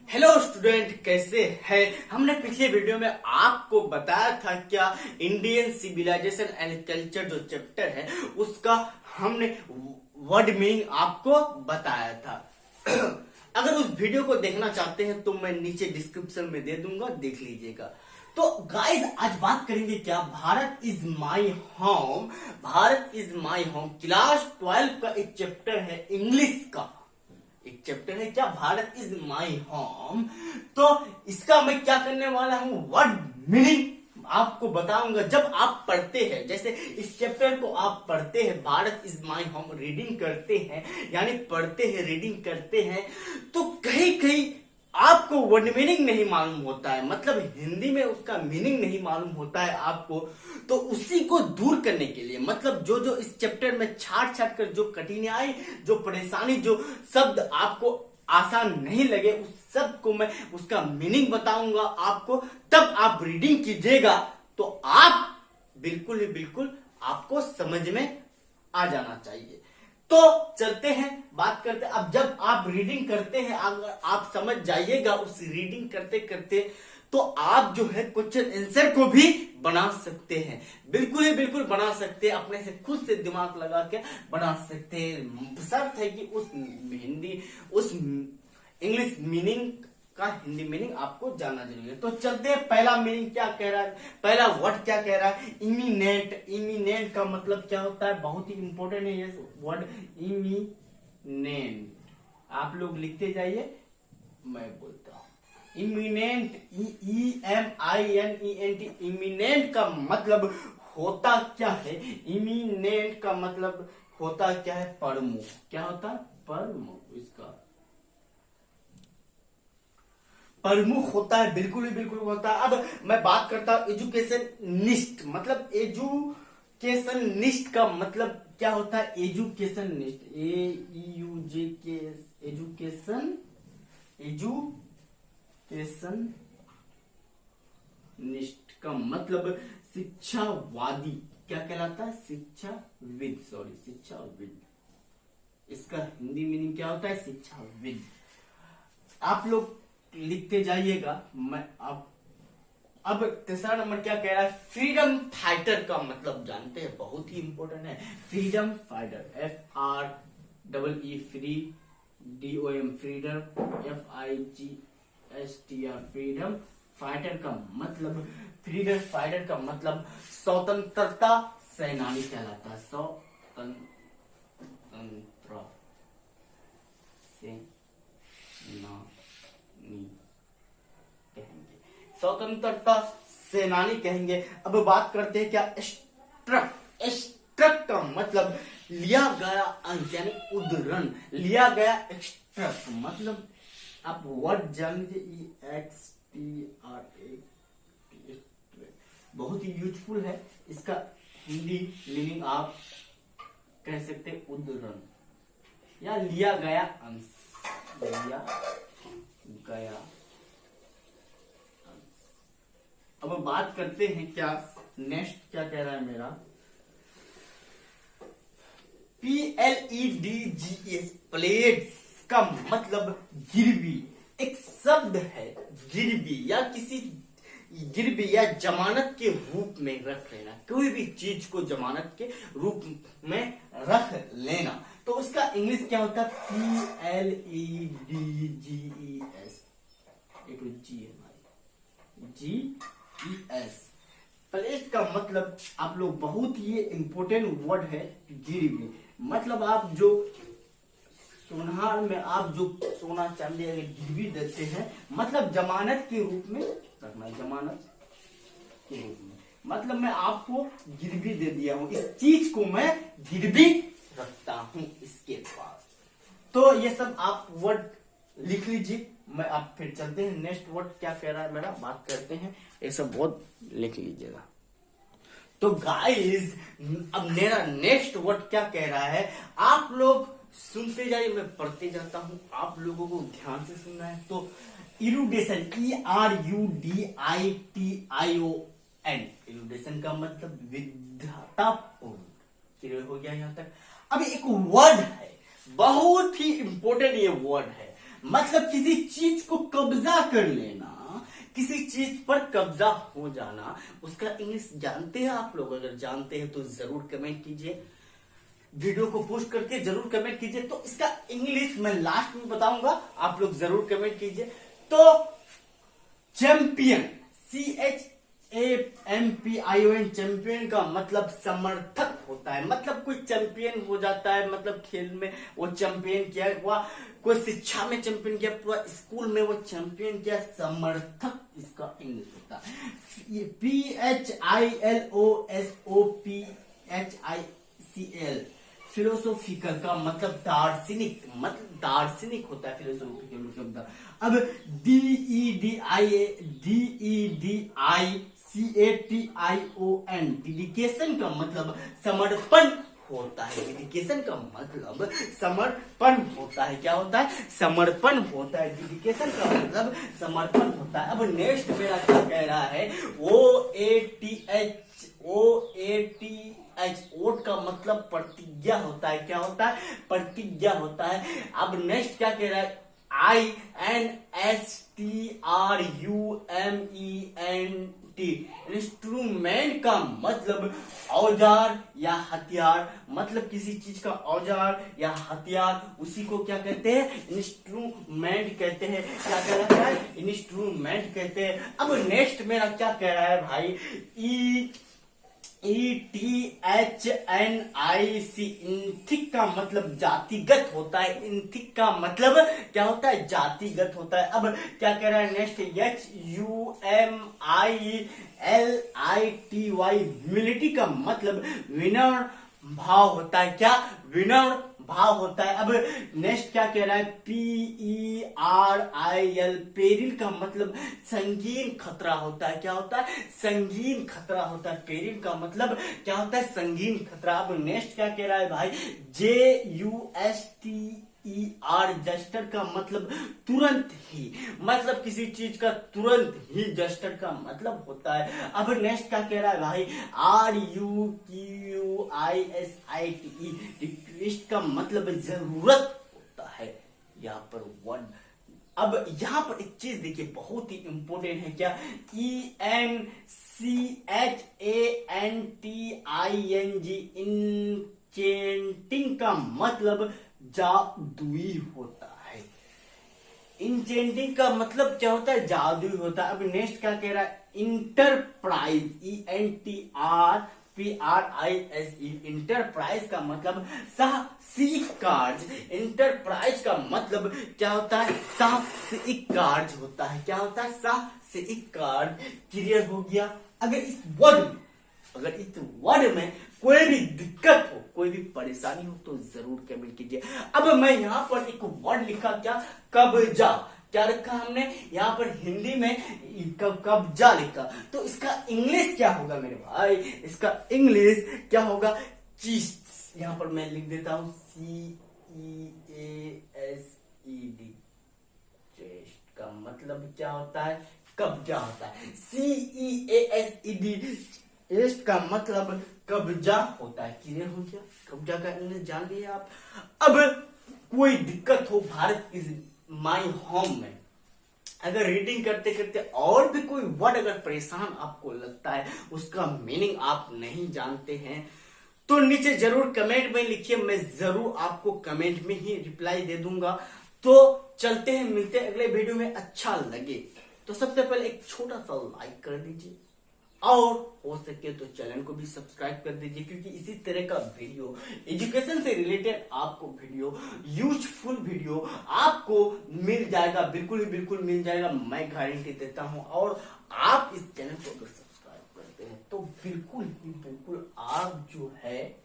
Hello student, कैसे है। हमने पिछले वीडियो में आपको बताया था क्या इंडियन सिविलाइजेशन एंड कल्चर जो चैप्टर है उसका हमने वर्ड मीनिंग आपको बताया था। अगर उस वीडियो को देखना चाहते हैं तो मैं नीचे डिस्क्रिप्शन में दे दूंगा, देख लीजिएगा। तो गाइस आज बात करेंगे क्या, Bharat is my home. Bharat is my home class 12 का एक चैप्टर है इंग्लिश का। एक चैप्टर है क्या, भारत इज माई होम। तो इसका मैं क्या करने वाला हूं, वर्ड मीनिंग आपको बताऊंगा। जब आप पढ़ते हैं, जैसे इस चैप्टर को आप पढ़ते हैं, Bharat is my home reading करते हैं, यानी पढ़ते हैं रीडिंग करते हैं, तो कहीं कहीं आपको वर्ड मीनिंग नहीं मालूम होता है, मतलब हिंदी में उसका मीनिंग नहीं मालूम होता है आपको। तो उसी को दूर करने के लिए, मतलब जो जो इस चैप्टर में छाट छाट कर जो कठिनाई, जो परेशानी, जो शब्द आपको आसान नहीं लगे, उस सब को मैं उसका मीनिंग बताऊंगा आपको। तब आप रीडिंग कीजिएगा तो आप बिल्कुल ही बिल्कुल आपको समझ में आ जाना चाहिए। तो चलते हैं, बात करते हैं। अब जब आप रीडिंग करते हैं, अगर आप समझ जाइएगा उस रीडिंग करते करते, तो आप जो है क्वेश्चन आंसर को भी बना सकते हैं, बिल्कुल ही बिल्कुल बना सकते हैं, अपने से खुद से दिमाग लगा के बना सकते हैं। शर्त है कि उस इंग्लिश मीनिंग का हिंदी मीनिंग आपको जानना जरूरी है। तो चलते हैं, पहला मीनिंग क्या कह रहा है, पहला वर्ड क्या कह रहा है, इमिनेंट। इमिनेंट का मतलब क्या होता है, बहुत ही इंपॉर्टेंट है ये वर्ड, इमिनेंट। आप लोग लिखते जाइए, मैं बोलता हूं। Imminent, EMINENT। इमिनेंट का मतलब होता क्या है, इमिनेंट का मतलब होता क्या है, प्रमुख। क्या होता है, प्रमुख। इसका प्रमुख होता है, बिल्कुल ही बिल्कुल होता है। अब मैं बात करता हूं एजुकेशन निस्ट, मतलब एजुकेशन निस्ट का मतलब क्या होता है, एजुकेशन निस्ट, EUJK, एजुकेशन निस्ट का मतलब शिक्षावादी। क्या कहलाता है, शिक्षाविद, सॉरी शिक्षाविद। इसका हिंदी मीनिंग क्या होता है, शिक्षाविद। आप लोग लिखते जाइएगा। मैं अब तीसरा नंबर क्या कह रहा है, फ्रीडम फाइटर का मतलब जानते हैं, बहुत ही इंपॉर्टेंट है। Freedom fighter, FREE free, DOM freedom, FIGSTR freedom fighter का मतलब, फ्रीडम फाइटर का मतलब स्वतंत्रता सेनानी कहलाता है। स्वतंत्र कहेंगे, स्वतंत्रता सेनानी कहेंगे। अब बात करते हैं क्या, स्ट्रक। स्ट्रक का मतलब लिया गया अंश, यानी उद्धरण, लिया गया। स्ट्रक मतलब आप वर्ड जान लीजिए, EXTRA, बहुत ही यूजफुल है। इसका हिंदी मीनिंग आप कह सकते हैं उद्धरण या लिया गया अंश, लिया गया अंश। अब बात करते हैं क्या, नेक्स्ट क्या कह रहा है मेरा, PLEDGS, प्लेट्स का मतलब गिरवी। एक शब्द है गिरवी, या किसी गिरवी या जमानत के रूप में रख लेना, कोई भी चीज को जमानत के रूप में रख लेना। तो उसका इंग्लिश क्या होता है, PLEDGES, एक जी है हमारी, GES। प्लेट का मतलब आप लोग, बहुत ही इंपॉर्टेंट वर्ड है गिरवी। मतलब आप जो सुनहार में आप जो सोना चांदी अगर गिरवी देते हैं, मतलब जमानत के रूप में रखना, जमानत के रूप में, मतलब मैं आपको गिरवी दे दिया हूं, इस चीज को मैं गिरवी रखता हूं इसके पास। तो ये सब आप वर्ड लिख लीजिए। मैं आप फिर चलते हैं, नेक्स्ट वर्ड क्या कह रहा है मेरा, बात करते हैं। ये सब वर्ड लिख लीजिएगा। तो गाइस अब मेरा नेक्स्ट वर्ड क्या कह रहा है, आप लोग सुनते जाइए, मैं पढ़ते जाता हूं, आप लोगों को ध्यान से सुनना है। तो इरुडेशन, ERUDITION, इरुडेशन का मतलब विद्वतापूर्ण। क्लियर हो गया यहां तक। अब एक वर्ड है, बहुत ही इंपॉर्टेंट ये वर्ड है, मतलब किसी चीज को कब्जा कर लेना, किसी चीज पर कब्जा हो जाना, उसका इंग्लिश जानते हैं आप लोग? अगर जानते हैं तो जरूर कमेंट कीजिए, वीडियो को पोस्ट करके जरूर कमेंट कीजिए। तो इसका इंग्लिश मैं लास्ट में बताऊंगा, आप लोग जरूर कमेंट कीजिए। तो चैंपियन, CHAMPION, चैंपियन का मतलब समर्थक होता है। मतलब कोई चैंपियन हो जाता है, मतलब खेल में वो चैंपियन किया हुआ, कोई शिक्षा में चैंपियन किया, पूरा स्कूल में वो चैंपियन किया, समर्थक इसका इंग्लिश होता है। PHILOSOPHICL, फिलोसोफिकल का मतलब दार्शनिक, मतलब दार्शनिक होता है फिलोसोफिकल मतलब। अब DEDICATION, डेडिकेशन का मतलब समर्पण होता है। डेडिकेशन का मतलब समर्पण होता है। क्या होता है? समर्पण होता है। डेडिकेशन का मतलब समर्पण होता है। अब नेक्स्ट मेरा क्या कह रहा है? OATH, ओट का मतलब प्रतिज्ञा होता है। क्या होता है? प्रतिज्ञा होता है। अब नेक्स्ट क्या कह रहा है? INSTRUMENT, इंस्ट्रूमेंट का मतलब औजार या हथियार। मतलब किसी चीज का औजार या हथियार, उसी को क्या कहते हैं? इंस्ट्रूमेंट कहते हैं। क्या कह रहा है? इंस्ट्रूमेंट कहते हैं। अब नेक्स्ट मेरा क्या कह रहा है भाई? ETHNIC, इंथिक का मतलब जातिगत होता है। इंथिक का मतलब क्या होता है? जातिगत होता है। अब क्या कह रहा है नेक्स्ट? HUMILITY, ह्यूमिलिटी का मतलब विनम्र भाव होता है। क्या? विनम्र भाव होता है। अब नेक्स्ट क्या कह रहा है? PERIL, पेरिल का मतलब संगीन खतरा होता है। क्या होता है? संगीन खतरा होता है। पेरिल का मतलब क्या होता है? संगीन खतरा। अब नेक्स्ट क्या कह रहा है भाई? JUSTER, जस्टर का मतलब तुरंत ही, मतलब किसी चीज का तुरंत ही जस्टर का मतलब होता है। अब नेक्स्ट क्या कह रहा है भाई? RUQISITE, रिक्वेस्ट का मतलब जरूरत होता है। यहाँ पर वन। अब यहाँ पर एक चीज देखिए बहुत ही इंपॉर्टेंट है। क्या? ENCHANTING, इंचेंटिंग का मतलब जादुई होता है। इंचेंटिंग का मतलब क्या होता है? जादुई होता है। अब नेक्स्ट क्या कह रहा है? इंटरप्राइज, ENTRPRISE, इंटरप्राइज का मतलब साहसिक कार्य। इंटरप्राइज का मतलब क्या होता है? साहसिक कार्य होता है। क्या होता है? साहसिक कार्य। क्लियर हो गया? अगर इस वर्ड में कोई भी दिक्कत हो, कोई भी परेशानी हो तो जरूर कमेंट कीजिए। अब मैं यहाँ पर एक वर्ड लिखा, क्या? कब्जा। क्या लिखा हमने यहाँ पर? हिंदी में कब्जा लिखा। तो इसका इंग्लिश क्या होगा मेरे भाई? इसका इंग्लिश क्या होगा? चीस्ट। यहाँ पर मैं लिख देता हूं CEASED, चेस्ट का मतलब क्या होता है? कब्जा होता है। CEASED, एस्ट का मतलब कब्जा होता है। क्लियर हो गया? कब्जा का इंग्लिश जान लिए आप। अब कोई दिक्कत हो भारत इज माई होम में, अगर रीडिंग करते करते और भी कोई वर्ड अगर परेशान आपको लगता है, उसका मीनिंग आप नहीं जानते हैं, तो नीचे जरूर कमेंट में लिखिए। मैं जरूर आपको कमेंट में ही रिप्लाई दे दूंगा। तो चलते हैं, मिलते हैं अगले वीडियो में। अच्छा लगे तो सबसे पहले एक छोटा सा लाइक कर दीजिए, और हो सके तो चैनल को भी सब्सक्राइब कर दीजिए, क्योंकि इसी तरह का वीडियो, एजुकेशन से रिलेटेड आपको वीडियो, यूजफुल वीडियो आपको मिल जाएगा। बिल्कुल ही बिल्कुल मिल जाएगा, मैं गारंटी देता हूं। और आप इस चैनल को अगर सब्सक्राइब करते हैं तो बिल्कुल ही बिल्कुल आप जो है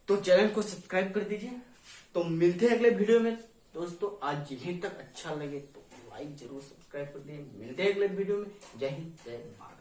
तो चैनल को सब्सक्राइब कर दीजिए। तो मिलते हैं अगले वीडियो में दोस्तों। आज यहीं तक अच्छा लगे तो लाइक जरूर, सब्सक्राइब कर दीजिए। मिलते हैं अगले वीडियो में। जय हिंद, जय भारत।